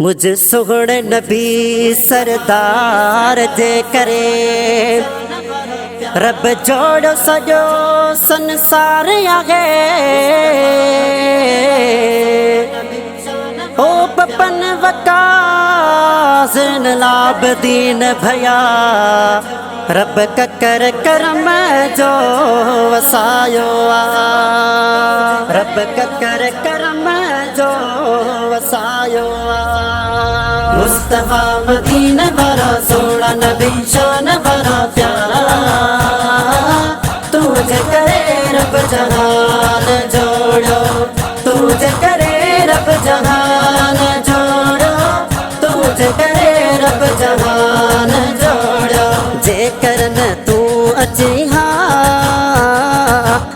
मुझ सोहणे नबी सरदार जे करे रब जोड़ो सजो संसार आगे ओ पपन वकास लाबदीन भया रब ककर करम जो वसायो रब ककर करम जो वसायो मुस्तफा मदीना वाला सोना नबी शान वाला प्यारा तुझे करे रब जहान जोड़ो तुझे करे रब जहान जोड़ो तुझे करे रब जहान जोड़ो जे करन तू अची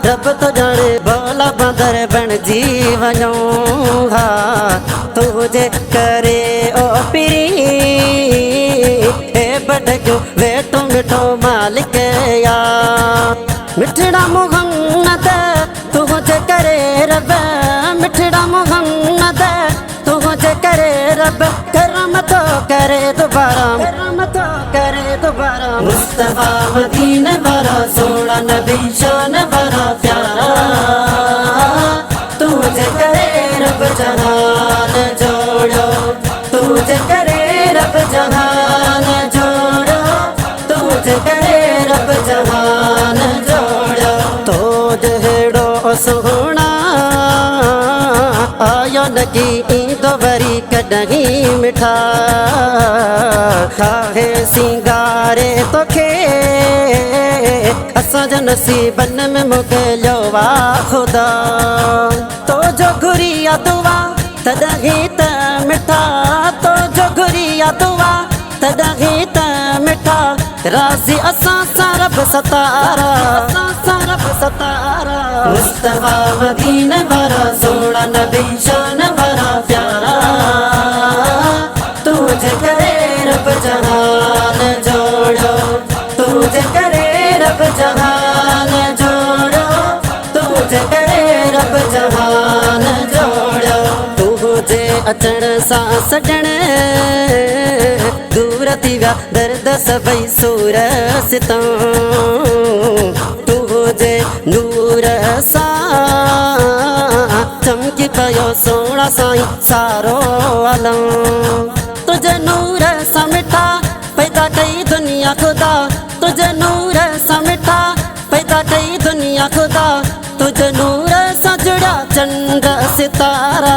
रब तो जाने भोला बंदर बन जी वञो तुझे करे ओ पीरी ए बड़ो वेठो मिठो मालिक या मिठड़ा मोहम्मद तुझे करे रब मिठड़ा मोहम्मद तुझे करे रब करम तो करे दोबारा मुस्तफा मदीना वाला सोना नबी शान वाला प्यारा तुझे करे रब जहान जोड़ो तुझे करे रब जहान जोड़ो तुझे करे रब जहान जोड़ो तो जहेड़ो सोहना आयो नकी ईंदो वरी कॾहिं मिठा ठाहे सिंगारे तोखे असांजे नसीबन में मोकिलियो वा ख़ुदा तो जो घुरिया दुआ तॾहिं त मिठा तो जो घुरिया दुआ तॾहिं त मिठा राज़ी असां सां रब सतारा मुस्तफा मदीना वाला सोना नबी शान वाला प्यारा तुझे करे रब जहान जोड़ो तुझे करे रब जहान जोड़ो तुझे करे रब जहान जोड़ो तुझे अचण सां सजण दूर थी विया दर्द सभई सूर सितां तुझे नूर सां चमकी पियो सोना साईं सारो आलम तुझे नूर सां मिठा पैदा कई दुनिया खुदा तुझे नूर सां मिठा पैदा कई दुनिया खुदा तुझे नूर सां जुड़ा चंद सितारा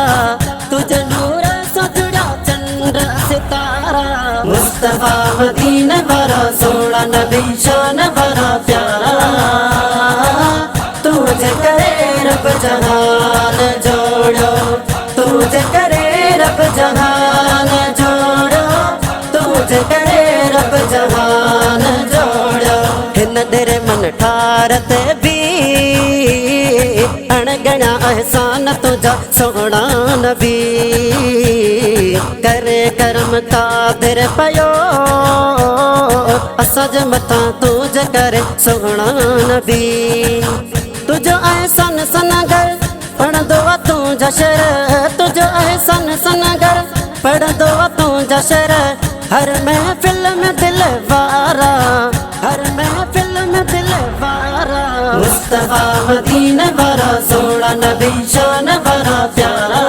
तुझे नूर सां जुड़ा चंद सितारा मुस्तफा मदीना वाला सोना नबी शान वाला प्यारा तुझे करे रब जहान जोड़ो तुझे करे रब जहान जोड़ो तुझे करे रब जहान जोड़ो हिन देर मन ठारत भी अणगणा एहसान तुझा सोहना नबी करे करम कादिर पयो असांजे मथां तुझे करे सोहना नबी तुझो एहसान सनगर पढ़ंदो तुझा शर तुझो एहसान सनगर पढ़ंदो तुझा शर हर महफिल में दिल वारा हर महफिल में दिल वारा मुस्तफा मदीना वाला सोना नबी शान वाला प्यारा